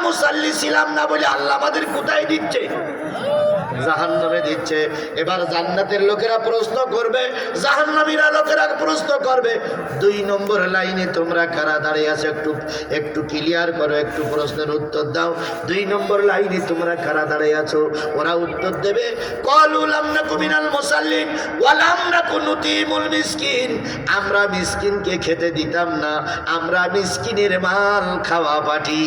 মুসাল্লি ছিলাম না বলে আল্লাহ আমাদের কোথায় দিচ্ছে? জাহান্নামে দিচ্ছে। এবার জান্নাতের লোকেরা প্রশ্ন করবে, জাহান্নামীরা লোকেরা প্রশ্ন করবে, 2 নম্বর লাইনে তোমরা কারা দাঁড়িয়ে আছো? একটু ক্লিয়ার করো, একটু প্রশ্নের উত্তর দাও। 2 নম্বর লাইনে তোমরা কারা দাঁড়িয়ে আছো? ওরা উত্তর দেবে, ক্বালু লাম নাকু মিনাল মুসাল্লিন ওয়া লাম নাকু নুতিমুল মিসকিন। আমরা মিসকিনকে খেতে দিতাম না, আমরা মিসকিনের মাল খাওয়া পাটি,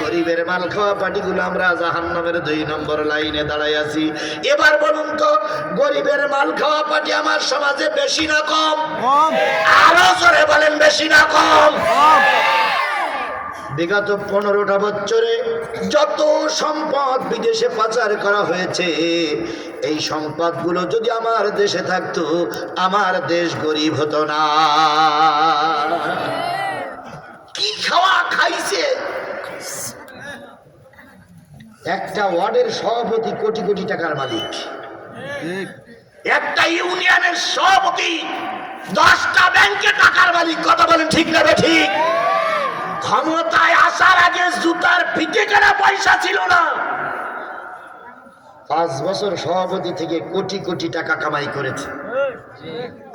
গরিবের মাল খাওয়া পাটিগুলো আমরা জাহান্নামের 2 নম্বর লাইনে দাঁড়ায় আছি। এবার বলুন তো, গরিবের মাল খাওয়া পাটি আমার সমাজে বেশি না কম? আরো জোরে বলেন, বেশি না কম? বিগত 15টা বছরে যত সম্পদ বিদেশে পাচার করা হয়েছে, এই সম্পদগুলো যদি আমার দেশে থাকতো, আমার দেশ গরিব হতো না। কি খাওয়া খাইছে! একটা ওয়ার্ডের সভাপতি কোটি কোটি টাকার মালিক, একটা ইউনিয়নের সভাপতি 10টা ব্যাংকে টাকার মালিক। কথা বলেন ঠিক না ঠিক? ক্ষমতায় আসার আগে জুতার ফিতে কেনা পয়সা ছিল না। 5 বছর সভাপতি থেকে কোটি কোটি টাকা কামাই করেছে।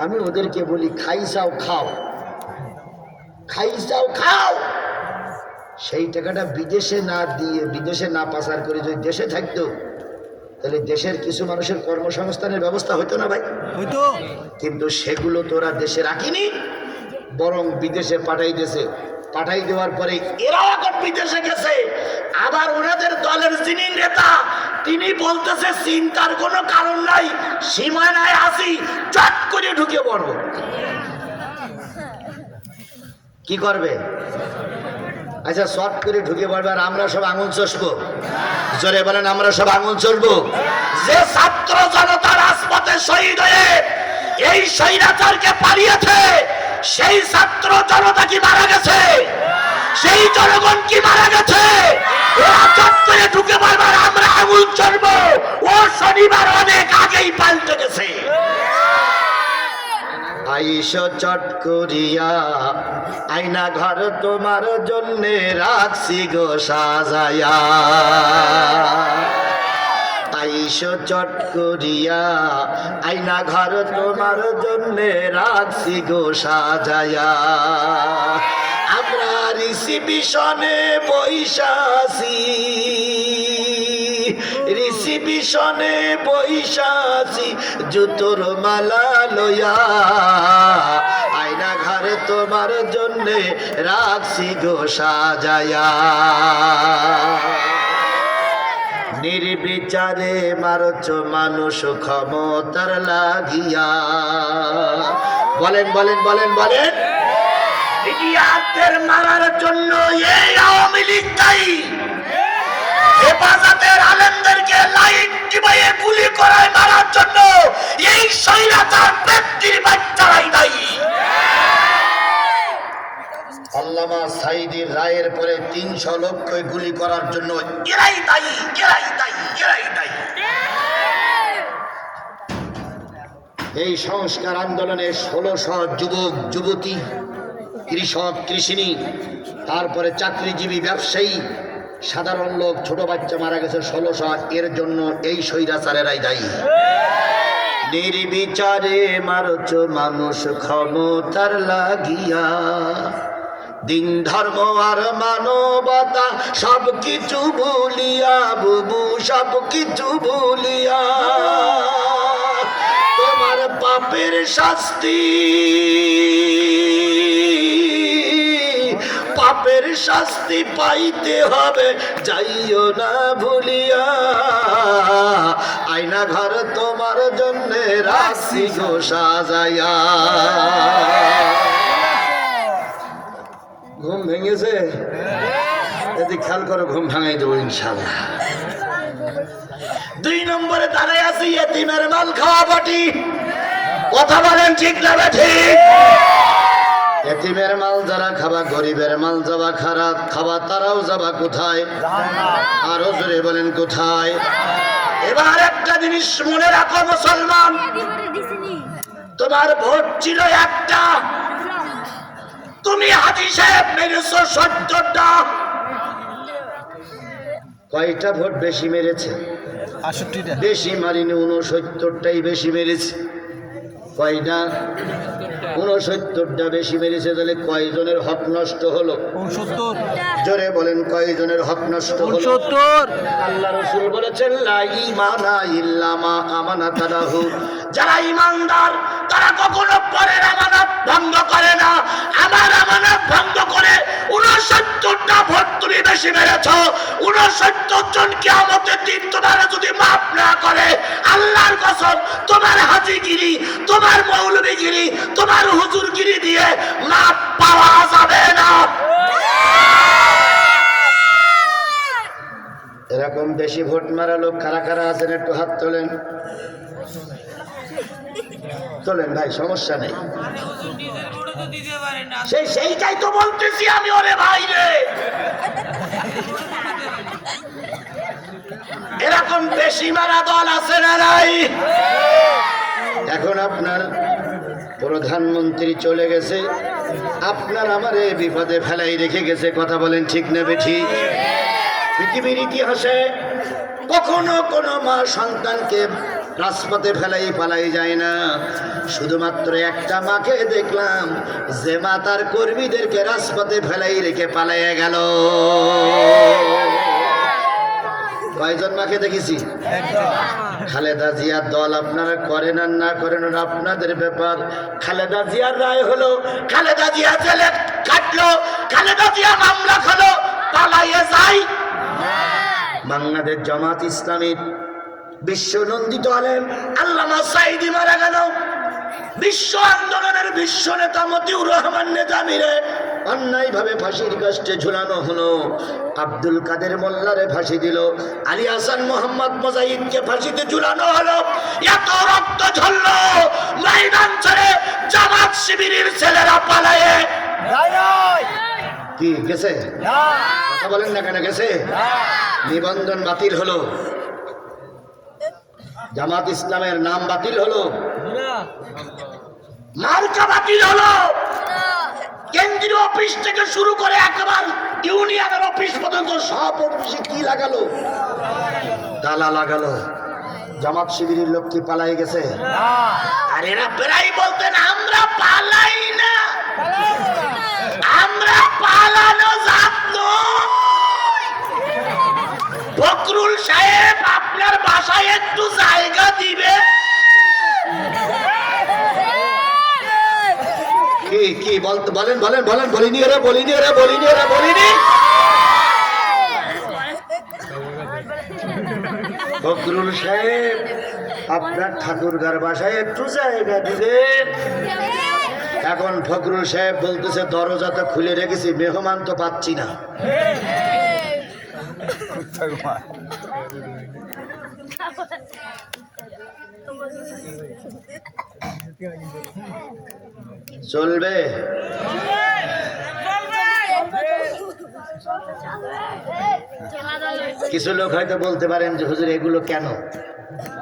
আমি ওদেরকে বলি, খাইছাও খাও, খাইছাও খাও। সেই টাকাটা বিদেশে না দিয়ে, বিদেশে না পাচার করে যদি দেশে থাকতো, তাহলে দেশের কিছু মানুষের কর্মসংস্থানের ব্যবস্থা হতো না ভাই? হতো। কিন্তু সেগুলো তোরা দেশে রাখিনি, বরং বিদেশে পাঠাই দিয়েছে। পাঠাই দেওয়ার পরে এরাও এখন বিদেশে গেছে। আবার ওনাদের দলের যিনি নেতা, তিনি বলতেছে চিন্তার কোনো কারণ নাই, সীমানায় আসি, চট করে ঢুকে পড়বো। কি করবে? আচ্ছা, শর্ট করে ঢুকে পড়বে আর আমরা সব আঙুল চষবো? জোরে বলেন, আমরা সব আঙুল চষবো? যে ছাত্র জনতা রাজপথে শহীদ হয়ে এই স্বৈরাচারকে পালিয়েছে, সেই ছাত্র জনতা কি মারা গেছে? সেই জনগণ কি মারা গেছে? ওরা চট করে ঢুকে পড়বে আর আমরা আঙুল চষবো। ও শনিবার অনেক আগেই পাল্টে গেছে। আইসো চট করিয়া, আয়না ঘর তোমার জন্যে রাখছি গো সাজায়া। আইসো চট করিয়া, আয়না ঘর তোমার জন্যে রাখছি গো সাজায়া। আমরা রিসিপিশনে বৈশাসি, রিসিপিশনে বৈশাসি, জুতোর মালা লইয়া, আয়না ঘরে তোমার জন্যে রাখছি গো সাজায়া। নির্বিচারে মারছ মানুষ ক্ষমতার লাগিয়া। বলেন বলেন বলেন বলেন, ইডিয়াতদের মারার জন্য এই আওয়ামী লীগ দায়ী। হেফাজতের আলেমদেরকে লাইন টিপাইয়ে গুলি করায় মারার জন্য এই স্বৈরাচার ব্যক্তির বাচ্চারাই দায়ী। আল্লামা সাঈদীর রায়ের পরে 300 লোককে গুলি করার জন্য এরাই দায়ী, এরাই দায়ী, এরাই দায়ী। এই সংস্কার আন্দোলনে 1600 যুবক যুবতী, কৃষক কৃষিনী, তারপরে চাকরিজীবী, ব্যবসায়ী, সাধারণ লোক, ছোট বাচ্চা মারা গেছে 1600। এর জন্য এই স্বৈরাচারেরাই দায়ী। নির্বিচারে মারছ মানুষ ক্ষমতার লাগিয়া, দিন ধর্ম আর মানবতা সব কিছু ভুলিয়া, বুবু সব কিছু ভুলিয়া, তোমার পাপের শাস্তি, পাপের শাস্তি পাইতে হবে, যাইও না ভুলিয়া, আয়না ঘর তোমার জন্য রাখছি গো সাজায়া। ঘুম ভেঙেছে? যদি খেয়াল করো, ঘুম ভাঙাই দেবো ইনশাল্লাহ। 2 নম্বরে দাঁড়ায় আছি এতিমের মাল খাওয়া পাটি। কথা বলেন ঠিক না ঠিক? এতিমের মাল যারা খাবা, গরিবের মাল যাবা খারাপ খাবা, তারাও যাবা কোথায়? আরো জোরে বলেন কোথায়? এবার একটা জিনিস মনে রাখো মুসলমান, তোমার ভোট ছিল একটা, তুমি হাজী সাহেব মেরেছো 70টা। কয়টা ভোট বেশি মেরেছে? 68টা। বেশি মারিনি, 69টাই বেশি মেরেছে। কয়টা? 69টা বেশি মেরেছে। তাহলে কয়জনের হক নষ্ট হলো? 69। জোরে বলেন, কয়জনের হক নষ্ট হলো? 69। আল্লাহ রাসূল বলেছেন, লা ঈমানা ইল্লা মা আমানাতাহু। যারা ঈমানদার তারা কখনো পরের আমানত ভঙ্গ করে না। আমার আমানত ভঙ্গ করে 69টা ভোট তুমি বেশি মেরেছো। 69 জন কিয়ামতের দিন তোমার যদি মাফ না করে, আল্লাহর কসম তোমার হাজিগিরি, তোমার মৌলবীগিরি, তোমার হুজুরগিরি দিয়ে মাফ পাওয়া যাবে না। এরকম বেশি ভোট মারা লোক কারা কারা আছেন একটু হাত তোলেন। তোলেন ভাই, সমস্যা নেই। সেইটাই তো বলতেছি আমি, ওরে ভাই রে। এরকম বেশি মারা দল আছে না নাই? এখন আপনার প্রধানমন্ত্রী চলে গেছে, আপনার আমার এই বিপদে ফেলাই রেখে গেছে। কথা বলেন ঠিক না বেঠিক? পৃথিবীর ইতিহাসে কখনো কোনো মা সন্তানকে রাজপথে পালাই যায় না। শুধুমাত্র একটা মাকে দেখলাম যে মা তার কর্মীদেরকে রাজপথে ফেলাই রেখে পালাইয়া গেল। কয়জন মাকে দেখেছি? খালেদা জিয়ার দল আপনারা করেন আর না করেন আপনাদের ব্যাপার। খালেদা জিয়ার রায় হলো, খালেদা জিয়া জেলে কাটলো, খালেদা জিয়া মামলা হলো, পালাইয়ে যায়। বাংলাদেশ জামাত ইসলামীর বিশ্ব নন্দিত আলেম আল্লামা সাঈদী মারা গেল। বিশ্ব আন্দোলনের বিশ্ব নেতা মতিউর রহমান নেজামীরে অন্যায়ভাবে ফাঁসির কাস্টে ঝুলানো হলো। আব্দুল কাদের মোল্লারে ফাঁসি দিল। আলী হাসান মোহাম্মদ মুজাহিদকে ফাঁসিতে ঝুলানো হলো। এত রক্ত ঝরলো, ময়দান ছেড়ে জামাত শিবিরের ছেলেরা পালায়ে কি গেছে? কথা বলেন না কেন? গেছে। নিবন্ধন বাতিল হলো, জামাত ইসলামের নাম বাতিল হলো, মার্কা বাতিল হলো, কেন্দ্রীয় অফিস থেকে শুরু করে একেবারে ইউনিয়নের অফিস পর্যন্ত সব অফিসে কি লাগালো? তালা লাগালো। জামাত শিবিরের লোক কি পালাই গেছে? আর এরা প্রায় বলতেন আমরা পালাই না, আমরা পালানো জাত নই। ফখরুল সাহেব আপনার বাসায় একটু জায়গা দিবে? কি বলতে বলেন বলেন বলেন। বলিনি এরা, বলিনি এরা, বলিনি এরা, বলিনি। ফখরুল সাহেব আপনার ঠাকুরগার বাসায় একটু জায়গা দিবেন? এখন ফখরুল সাহেব বলতেছে দরজা তো খুলে রেখেছি, মেহমান তো পাচ্ছি না। চলবে? কিছু লোক হয়তো বলতে পারেন যে হুজুর এগুলো কেন,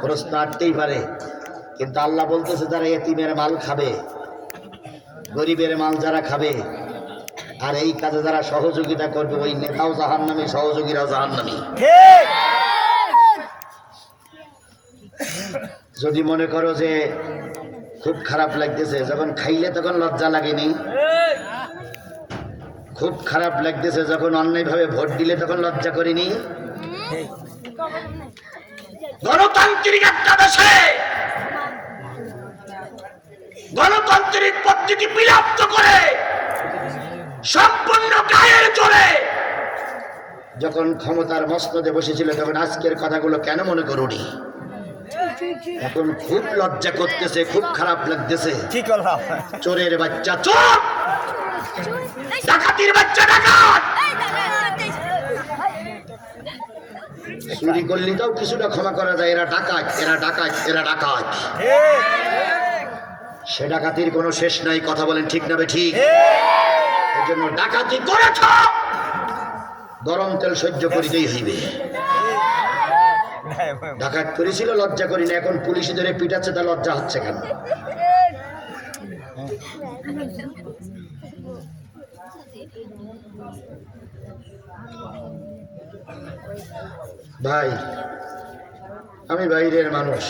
প্রশ্ন আসতেই পারে। কিন্তু আল্লাহ বলতেছে যারা এতিমের মাল খাবে, গরিবের মাল যারা খাবে, আর এই কাজে যারা সহযোগিতা করবে, ওই নেতাও জাহান্নামী, সহযোগীরাও জাহান্নামী। যদি মনে করো যে খুব খারাপ লাগতেছে, যখন খাইলে তখন লজ্জা লাগেনি? খুব খারাপ লাগতেছে যখন অন্যায়ভাবে ভোট দিলে তখন লজ্জা করিনি? গণতান্ত্রিক একটা দেশে গণতান্ত্রিক পদ্ধতি বিলুপ্ত করে সম্পূর্ণ গায়ের জোরে যখন ক্ষমতার মসনদে বসেছিল, তখন আজকের কথাগুলো কেন মনে করুনি? এখন খুব লজ্জা করতেছে, খুব খারাপ লাগতেছে। চোরের বাচ্চা চোর, ডাকাতির বাচ্চা ডাকাত। চুরি করলে তাও কিছুটা ক্ষমা করা যায়, এরা ডাকাত, এরা ডাকাত, এরা ডাকাত। সে ডাকাতির কোনো শেষ নাই। কথা বলেন ঠিক না ঠিক? এই জন্য ডাকাতি করেছ, গরম তেল সহ্য করিতেই হইবে। ডাকাত করেছিল, লজ্জা করি না। এখন পুলিশে ধরে পিটাচ্ছে, তা লজ্জা হচ্ছে কেন? ভাই, আমি বাইরের মানুষ,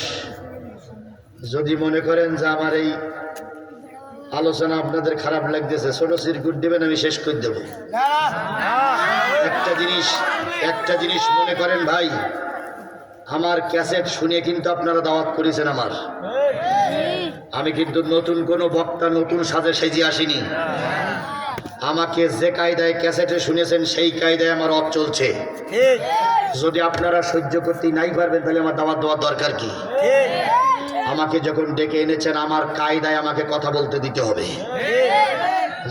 যদি মনে করেন যে আমার এই আলোচনা আপনাদের খারাপ লাগতেছে, ছোট সিরকুট দেবেন, আমি শেষ করে দেব। একটা জিনিস মনে করেন ভাই, আমার ক্যাসেট শুনে কিন্তু আপনারা দাওয়াত করেছেন আমার। আমি কিন্তু নতুন কোনো বক্তা নতুন সাজে সেজে আসিনি। আমাকে যে কায়দায় ক্যাসেটে শুনেছেন সেই কায়দায় আমার অফ চলছে। যদি আপনারা সহ্য করতে নাই পারবেন তাহলে আমার দাওয়াত দেওয়ার দরকার কি? আমাকে যখন ডেকে এনেছেন আমার কায়দায় আমাকে কথা বলতে দিতে হবে।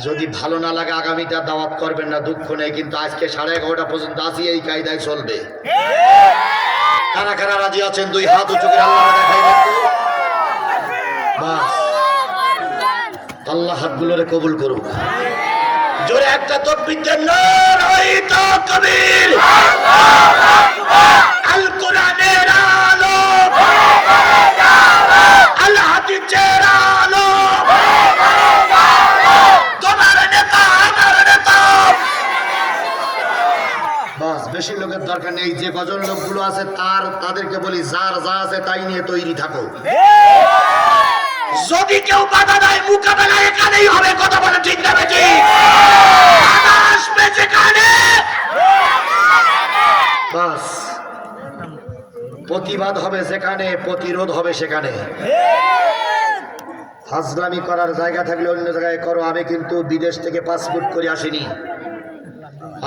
যদি ভালো না লাগে আগামীতে দাওয়াত করবেন না, দুঃখ নেই, কিন্তু আজকে 11:30 পর্যন্ত আসি এই কায়দায় চলবে। কারা কারা রাজি আছেন দুই হাত উঁচু করে আল্লাহ দেখাইবেন তো? বাস, আল্লাহ হাতগুলোরে কবুল করুক। জোরে একটা তাকবীর দেন, নারায়ে তাকবীর। আল কোরআনের আলো, আল হাদিসের আলো, তোমার নেতা আমার নেতা। বাস, বেশি লোকের দরকার নেই। যে কজন লোকগুলো আছে তাদেরকে বলি যার যা আছে তাই নিয়ে তৈরি থাকো। যদি কেউ বাধা দেয় মোকাবেলা এখানেই হবে। কথা বলে ঠিক না বেটি? আসবে যেখানে, বাস, প্রতিবাদ হবে যেখানে, প্রতিরোধ হবে সেখানে। ফাজলামি করার জায়গা থাকলে অন্য জায়গায় করো। আমি কিন্তু বিদেশ থেকে পাসপোর্ট করে আসিনি,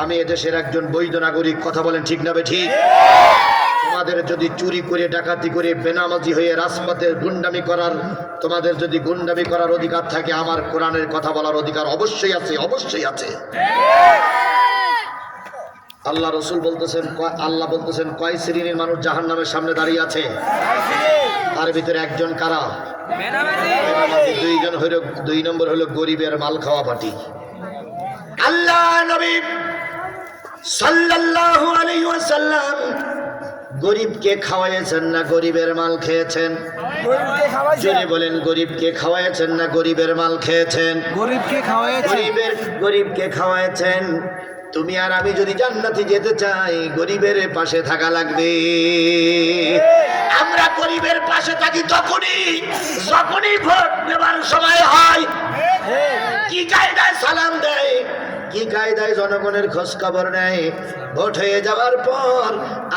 আমি এদেশের একজন বৈধ নাগরিক। কথা বলেন ঠিক না বেঠিক? তোমাদের যদি চুরি করে ডাকাতি করে বেনামাজি হয়ে রাজপথে গুন্ডামি করার, তোমাদের যদি গুন্ডামি করার অধিকার থাকে, আমার কোরআনের কথা বলার অধিকার অবশ্যই আছে, অবশ্যই আছে। আল্লাহ রসুল বলতেছেন, আল্লাহ বলতেছেন কয় শ্রেণীর মানুষ জাহান্নামের সামনে দাঁড়িয়ে আছে? তার ভিতরে একজন কারা? দুইজন হইল, 2 নম্বর হলো গরিবের মাল খাওয়া পার্টি। আল্লাহ নবী সাল্লাল্লাহু আলাইহি ওয়াসাল্লাম গরিবকে খাওয়াইছেন না গরিবের মাল খেয়েছেন? জোরে বলেন, গরিবকে খাওয়াইছেন না গরিবের মাল খেয়েছেন? গরিবকে খাওয়াইছেন। তুমি আর আমি যদি জান্নাতে যেতে চাই গরিবের পাশে থাকা লাগবে। আমরা গরিবের পাশে থাকি যখনই ভোট নেবার সময় হয়। কি কায়দায় সালাম দেয়, কি কায়দায় জনগণের খোঁজ খবর নেয়। ভোট হয়ে যাওয়ার পর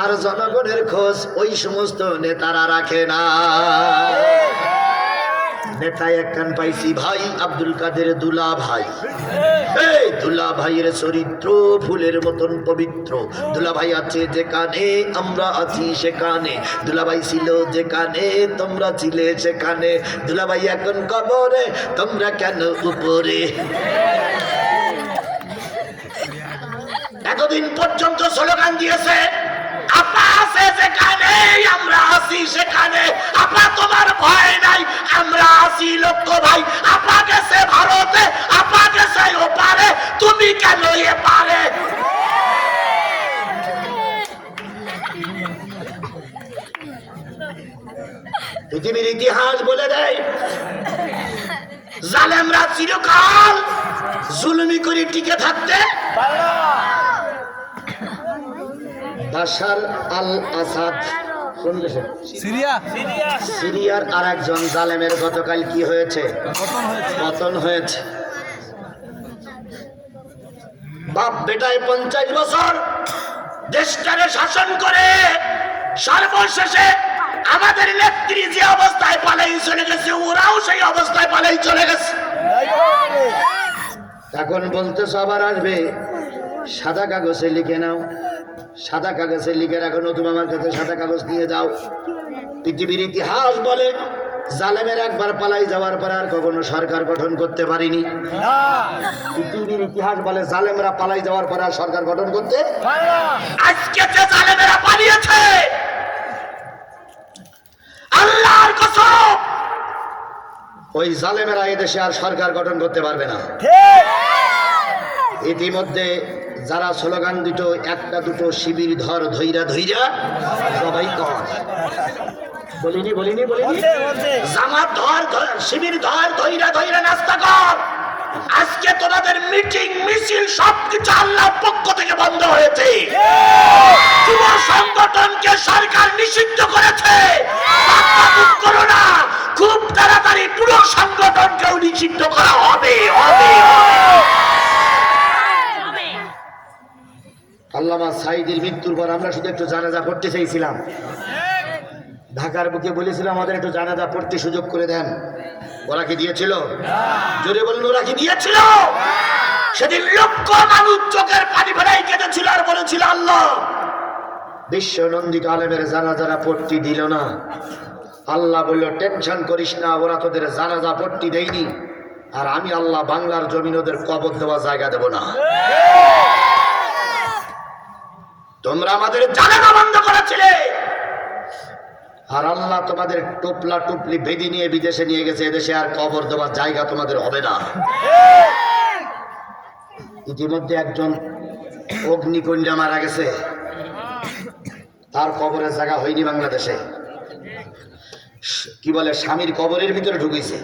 আর জনগণের খোঁজ ওই সমস্ত নেতারা রাখে না। নেতায় একখান পাইছি ভাই, আব্দুল কাদের দুলা ভাই। এই দুলা ভাইয়ের চরিত্র ফুলের মতন পবিত্র। দুলা ভাই আছে যেখানে আমরা আছি সেখানে, দুলা ভাই ছিল যেখানে তোমরা ছিলে সেখানে। দুলা ভাই এখন কবরে, তোমরা কেন উপরে? এতদিন পর্যন্ত স্লোগান দিয়েছে, আপা আছে যেখানে আমরা আছি সেখানে। আপা তোমার ভয় নাই, আমরা আছি লক্ষ ভাই। আপা গেছে ভারতে, আপা গেছে ওপারে, তুমি কেন এপারে? পৃথিবীর ইতিহাস বলে দেয় জালেমরা চিরকাল জুলুমি করে টিকে থাকতে। বাশার আল আসাদ সিরিয়ার আর একজন জালেমের গতকাল কি হয়েছে? পতন হয়েছে। বাপ বেটায় 50 বছর দেশটাকে শাসন করে সর্বশেষে আমাদের নেত্রী যে অবস্থায় পালাই চলে গেছে, ওরাও সেই অবস্থায় পালাই চলে গেছে। এখন বলতেছ আবার আসবে, সাদা কাগজে লিখে নাও, সাদা কাগজে লিখে রাখো, নতুন আমার কাছে সাদা কাগজ নিয়ে যাও। পৃথিবীর ইতিহাস বলে জালেমের একবার পালাই যাওয়ার পর আর কখনো সরকার গঠন করতে পারিনি। পৃথিবীর ইতিহাস বলে জালেমরা পালাই যাওয়ার পর আর সরকার গঠন করতে। আজকে যে জালেমেরা পালিয়েছে, আল্লাহর কসম, ওই জালেমেরা এদেশে আর সরকার গঠন করতে পারবে না। ইতিমধ্যে যারা স্লোগান দিত একটা দুটো শিবির ধর ধৈরা ধৈরা সবাই কর, বলিনি জামাত ধর শিবির ধর ধৈরা ধৈরা নাস্তা কর, আজকে তোমাদের মিটিং মিছিল সবকিছু আল্লাহর পক্ষ থেকে বন্ধ হয়েছে। যুব সংগঠনকে সরকার নিষিদ্ধ করেছে। বাক্যাবুক করো না, খুব তাড়াতাড়ি পুরো সংগঠনকেও নিষিদ্ধ করা হবে। আল্লামা সাঈদীর মৃত্যুর পর আমরা শুধু একটু জানাজা পড়তে চাইছিলাম। ঢাকার বুকে বলেছিলাম আমাদের একটু জানাজা পড়তে সুযোগ করে দেন। ওরা কি দিয়েছিল? জোরে বলুন, ওরা কি দিয়েছিল? সেদিন লক্ষ মানুষ চোখের পানি ফেলাই কেঁদেছিল আর বলেছিল আল্লাহ বিশ্ব নন্দিত আলেমের জানাজারা পড়তে দিল না। আল্লাহ বলল টেনশন করিস না, ওরা তোদের জানাজা পড়তে দেয়নি, আর আমি আল্লাহ বাংলার জমিন ওদের কবর দেওয়া জায়গা দেব না। তোমরা আমাদের জানাজা বন্ধ করেছিলে, আর আল্লাহ তোমাদের টোপলা টুপলি বেদি নিয়ে বিদেশে নিয়ে গেছে। এদেশে আর কবর দেওয়ার জায়গা তোমাদের হবে না। ইতিমধ্যে একজন অগ্নিকুণ্ডে মারা গেছে, তার কবরের জায়গা হয়নি বাংলাদেশে। কি বলে, স্বামীর কবরের ভিতরে ঢুকেছে।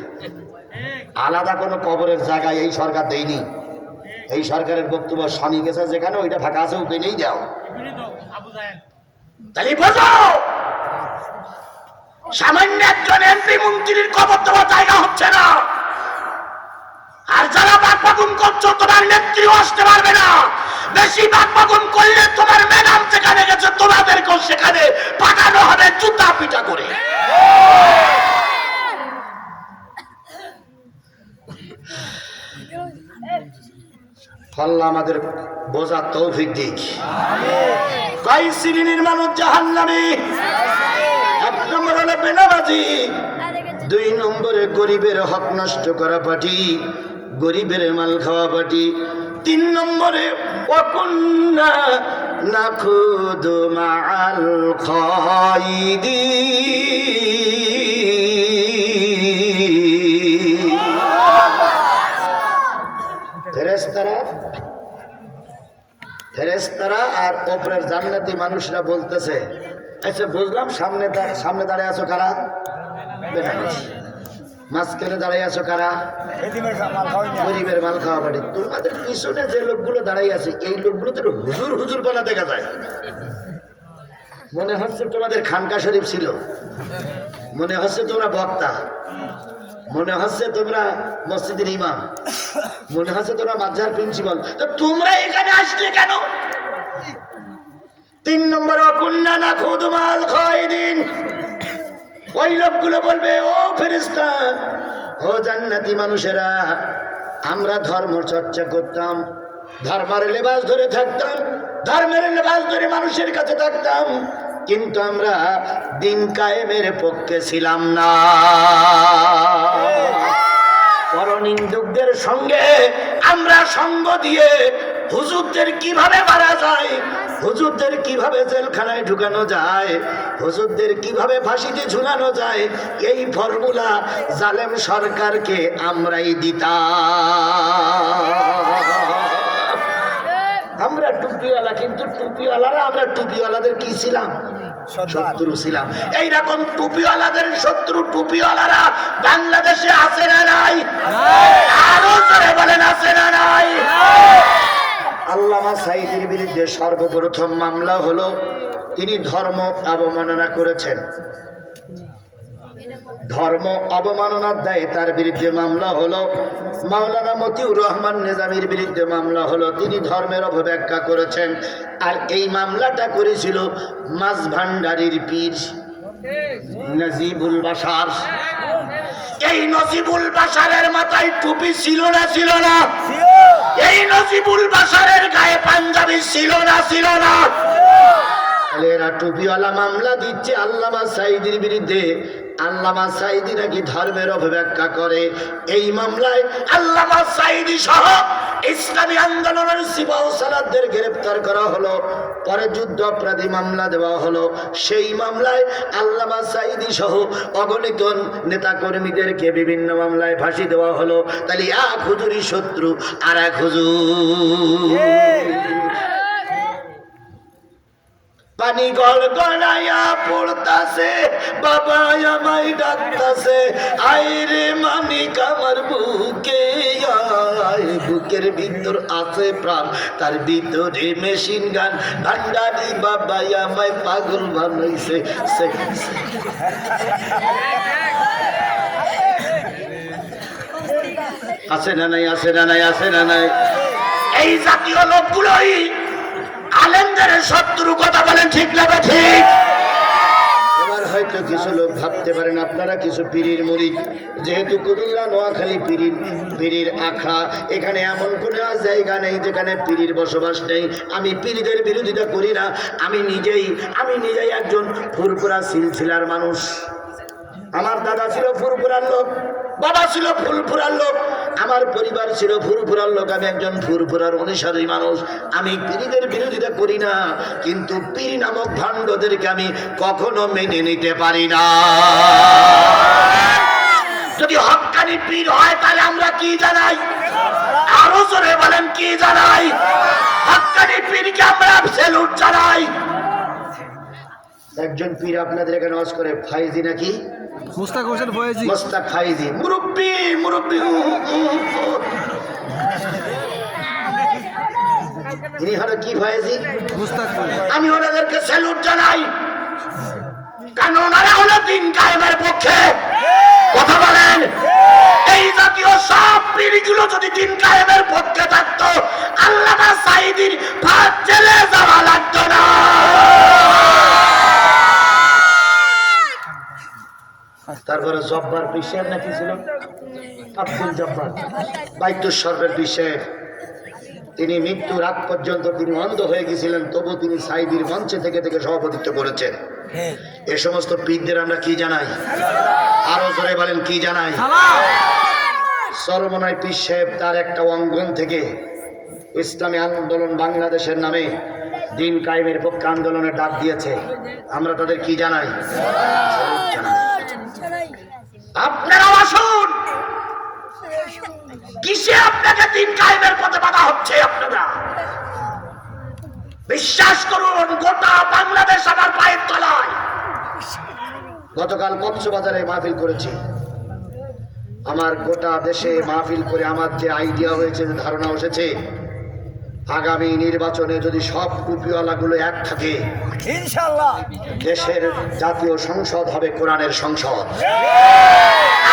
আলাদা কোনো কবরের জায়গায় এই সরকার দেয়নি। এই সরকারের বক্তব্য স্বামী গেছে যেখানে ওইটা ফাঁকা আছে, ওকে নেই দাও। তাহলে বোঝো, সামান্য একজন এমপি মন্ত্রীর কবর দেওয়ার জায়গা হচ্ছে না। আর যারা বাকবাগুন করছো, তোমার নেত্রীও আসতে পারবে না। বেশি বাকবাগুন করলে তোমার ম্যাডাম যেখানে গেছে তোমাদেরকেও সেখানে পাঠানো হবে জুতা পিটা করে। আল্লাহ আমাদের বোঝার তৌফিক দিক। কয় শ্রেণীর মানুষ জাহান্নামী? এক নম্বর হলো বেনামাজি, দুই নম্বরে গরিবের হক নষ্ট করা পার্টি, গরিবের মাল খাওয়া পার্টি, তিন নম্বরে ওয়াকুন্না নাখুদু মাআল খায়দিন। ফেরেশতারা আর ওপরের জান্নাতি মানুষরা বলতেছে, আচ্ছা বুঝলাম, সামনে দাঁড়িয়ে আছো কারা? বেনামাজি। মাঝখানে দাঁড়িয়ে আছো কারা? গরিবের মাল খাওয়া বাড়ি। তোমাদের পিছনে যে লোকগুলো দাঁড়িয়ে আছে, এই লোকগুলো তো হুজুর হুজুর বলা দেখা যায়। মনে হচ্ছে তোমাদের খানকা শরীফ ছিল, মনে হচ্ছে তোমরা বক্তা, মনে হচ্ছে তোমরা মসজিদের ইমাম, মনে হচ্ছে তোমরা মাদ্রাসার প্রিন্সিপাল। তো তোমরা এখানে আসলে কেন? তিন নম্বর অকুন্না নাখুদু মাল খায়দিন। ওই লোকগুলো বলবে, ও ফেরেশতা, ও জান্নাতি মানুষেরা, আমরা ধর্ম চর্চা করতাম, ধর্মের লেবাস ধরে থাকতাম, ধর্মের লেবাস ধরে মানুষের কাছে থাকতাম, কিন্তু আমরা দিন কায়েমের পক্ষে ছিলাম না। পরনিন্দুকদের সঙ্গে আমরা সঙ্গ দিয়ে হুজুরদের কিভাবে মারা যায়, হুজুরদের কিভাবে জেলখানায় ঢুকানো যায়, হুজুরদের কিভাবে ফাঁসিতে ঝুলানো যায়, এই ফর্মুলা জালেম সরকারকে আমরাই দিতাম। আমরা টুপিওয়ালা, কিন্তু টুপিওয়ালারা আমরা টুপিওয়ালাদের কি ছিলাম? শত্রু ছিলাম। এইরকম টুপিওয়ালাদের শত্রু টুপিওয়ালারা বাংলাদেশে আছে না নাই? আরো জোরে বলেন, আছে না নাই? আল্লামা সাঈদীর বিরুদ্ধে সর্বপ্রথম মামলা হলো তিনি ধর্ম অবমাননা করেছেন। ধর্ম অবমাননার দায়ে তার বিরুদ্ধে মামলা হলো। মাওলানা মতিউর রহমান নিজামীর বিরুদ্ধে মামলা হলো, তিনি ধর্মের অপব্যাখ্যা করেছেন। আর এই মামলাটা করেছিল মাঝভান্ডারির পীর নজিবুল বাশার। এই নজিবুল বাশারের মাথায় টুপি ছিল না? ছিল না? এই নজিবুল বাশারের গায়ে পাঞ্জাবি ছিল না? ছিল না? এরা টুপিওয়ালা মামলা দিচ্ছে আল্লামা সাঈদীর বিরুদ্ধে। আল্লামা সাঈদী নাকি ধর্মের অপব্যাখ্যা করে। এই মামলায় আল্লামা সাঈদী সহ ইসলামী আন্দোলনের সিপাহ সালারদের গ্রেফতার করা হলো। পরে যুদ্ধ অপরাধী মামলা দেওয়া হলো। সেই মামলায় আল্লামা সাঈদী সহ অগণিত নেতা কর্মীদেরকে বিভিন্ন মামলায় ফাঁসি দেওয়া হলো। তাহলে এক হুজুরি শত্রু আর এক হুজুর। পানি গল গড়াইয়া পড়তাছে, বাবা আমায় ডাকতাছে, আইরে মানিক আমার বুকে আয়। বুকের ভিতর আছে প্রাণ, তার ভিতরে মেশিন গান, ভান্ডারি বাবা আমায় পাগল বানাইছে। আছে না নাই, আছে না নাই, আছে না নাই? এই জাতীয় লোকগুলোই আলেমদের শত্রু। কথা বলেন ঠিক না ঠিক? এবার হয়তো কিছু লোক ভাবতে পারেন আপনারা কিছু পীরের মুরিদ, যেহেতু কুমিল্লা নোয়াখালী পীরের আখড়া, এখানে এমন কোনো জায়গা নেই যেখানে পীরের বসবাস নেই। আমি পীরদের বিরোধিতা করি না, আমি নিজেই একজন ফুরফুরা সিলসিলার মানুষ। আমার দাদা ছিল ফুরফুরার লোক, বাবা ছিল ফুরফুরার লোক, আমার পরিবার ছিল ফুরফুরার লোক। আমি একজন ফুরফুরার অনুসারী মানুষ। আমি পীরদের বিরোধিতা করি না, কিন্তু পীর নামক ভাণ্ডদেরকে আমি কখনো মেনে নিতে পারি না। যদি হক্কানি পীর হয় তাহলে আমরা কি জানাই? আরো জোরে বলেন, কি জানাই? হক্কানি পীরকে আমরা স্যালুট জানাই। একজন পীর আপনাদের এখানে ওয়াজ করে, ফাইজি নাকি? মুস্তাক হোসেন ফয়েজি। মুস্তাক ফাইজি, মুরব্বি মুরব্বি। ইনি হলো কি ফয়েজি? মুস্তাক ফয়েজি। আমি ওনাদেরকে স্যালুট জানাই, কারণ ওনারা হলো দিন কায়েমের পক্ষে। কথা বলেন, এই জাতীয় সব পীরগুলো যদি দিন কায়েমের পক্ষে থাকতো, আল্লামা সাঈদীর ভাত জেলে যাওয়া লাগতো না। তারপরে জব্বার পীর সাহেব নাকি ছিল, আব্দুল জব্বার বাইতুল শরফের পীর সাহেব। তিনি মৃত্যুর আগ পর্যন্ত তিনি অন্ধ হয়ে গেছিলেন, তবু তিনি সাঈদীর মঞ্চে থেকে সভাপতিত্ব করেছেন। এ সমস্ত পীরদের আমরা কি জানাই? আরো জোরে বলেন, কি জানাই? চরমনাই পীর সাহেব তার একটা অঙ্গন থেকে ইসলামী আন্দোলন বাংলাদেশের নামে দিন কায়েমের পক্ষে আন্দোলনের ডাক দিয়েছে। আমরা তাদের কি জানাই? আপনারাও আসুন। কিসে আপনাকে দিন কায়েমের পথে বাধা হচ্ছে? আপনারা বিশ্বাস করুন, গোটা বাংলাদেশ আমার পায়ের তলায়। গতকাল কক্সবাজারে মাহফিল করেছি। আমার গোটা দেশে মাহফিল করে আমার যে আইডিয়া হয়েছে, যে ধারণা এসেছে, আগামী নির্বাচনে যদি সব টুপিওয়ালাগুলো এক থাকে, ইনশাআল্লাহ দেশের জাতীয় সংসদ হবে কোরআনের সংসদ।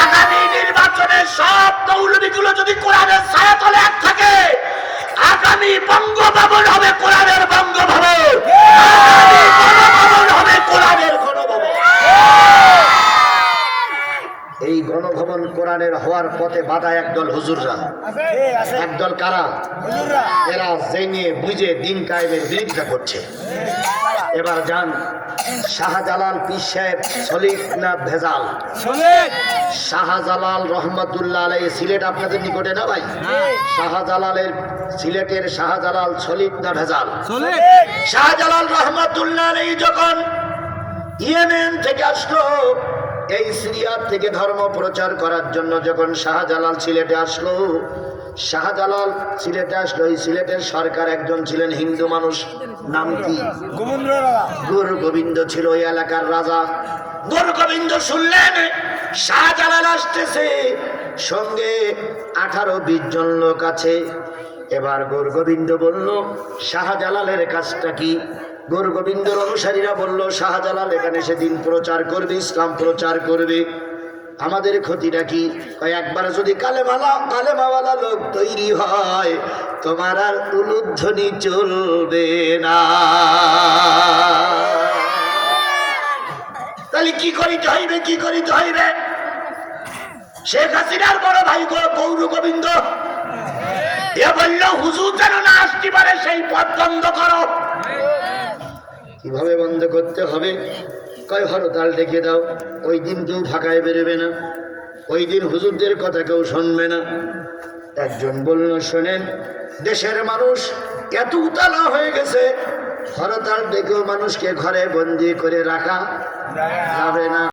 আগামী নির্বাচনে সব মৌলবীগুলো যদি কোরআনের ছায়াতলে এক থাকে, আগামী বঙ্গভবন হবে কোরআনের বঙ্গভবন, আগামী গণভবন হবে কোরআনের গণভবন। এই গণভবন কোরআনের হওয়ার পথে বাধা একদল হুজুররা, একদল কারা? এরা জেনে বুঝে দিন কায়েমের বিরোধিতা করছে। এবার যান, শাহজালাল পীর সাহেব সলিড না ভেজাল? শাহজালাল রহমতুল্লাহ আলাইহি, সিলেট আপনাদের নিকটে না ভাই? শাহজালালের, সিলেটের শাহজালাল সলিড না ভেজাল? শাহজালাল রহমতুল্লাহ আলাইহি যখন ইয়েমেন থেকে আসলো, এই সিরিয়া থেকে ধর্ম প্রচার করার জন্য যখন শাহজালাল সিলেটে আসলো, এই সিলেটের সরকার একজন ছিলেন হিন্দু মানুষ, নাম কি? গুরু গোবিন্দ ছিল ওই এলাকার রাজা। গুরু গোবিন্দ শুনলেন শাহজালাল আসতেছে, সঙ্গে 18-20 জন লোক আছে। এবার গুরু গোবিন্দ বলল, শাহজালালের কাজটা কি? গুরু গোবিন্দর অনুসারীরা বলল, শাহজালাল এখানে সেদিন প্রচার করবে, ইসলাম প্রচার করবে, আমাদের ক্ষতিটা কি? একবার যদি কালেমাওয়ালা লোক তৈরি হয়, তোমার আর উলুধ্বনি চলবে না। তাহলে কি করিতে হইবে? কি করিতে হইবে? শেখ হাসিনার বড় ভাই গৌর গোবিন্দ এ বলল, হুজুর যেন না আসতে পারে, সেই পথ বন্ধ করো। কিভাবে বন্ধ করতে হবে? কয় হরতাল ডেকে দাও, ওই দিন কেউ ঢাকায় বেরোবে না, ওই দিন হুজুরদের কথা কেউ শুনবে না। একজন বলল, শোনেন, দেশের মানুষ এত উতালা হয়ে গেছে, হরতাল ডেকেও মানুষকে ঘরে বন্দি করে রাখা যাবে না।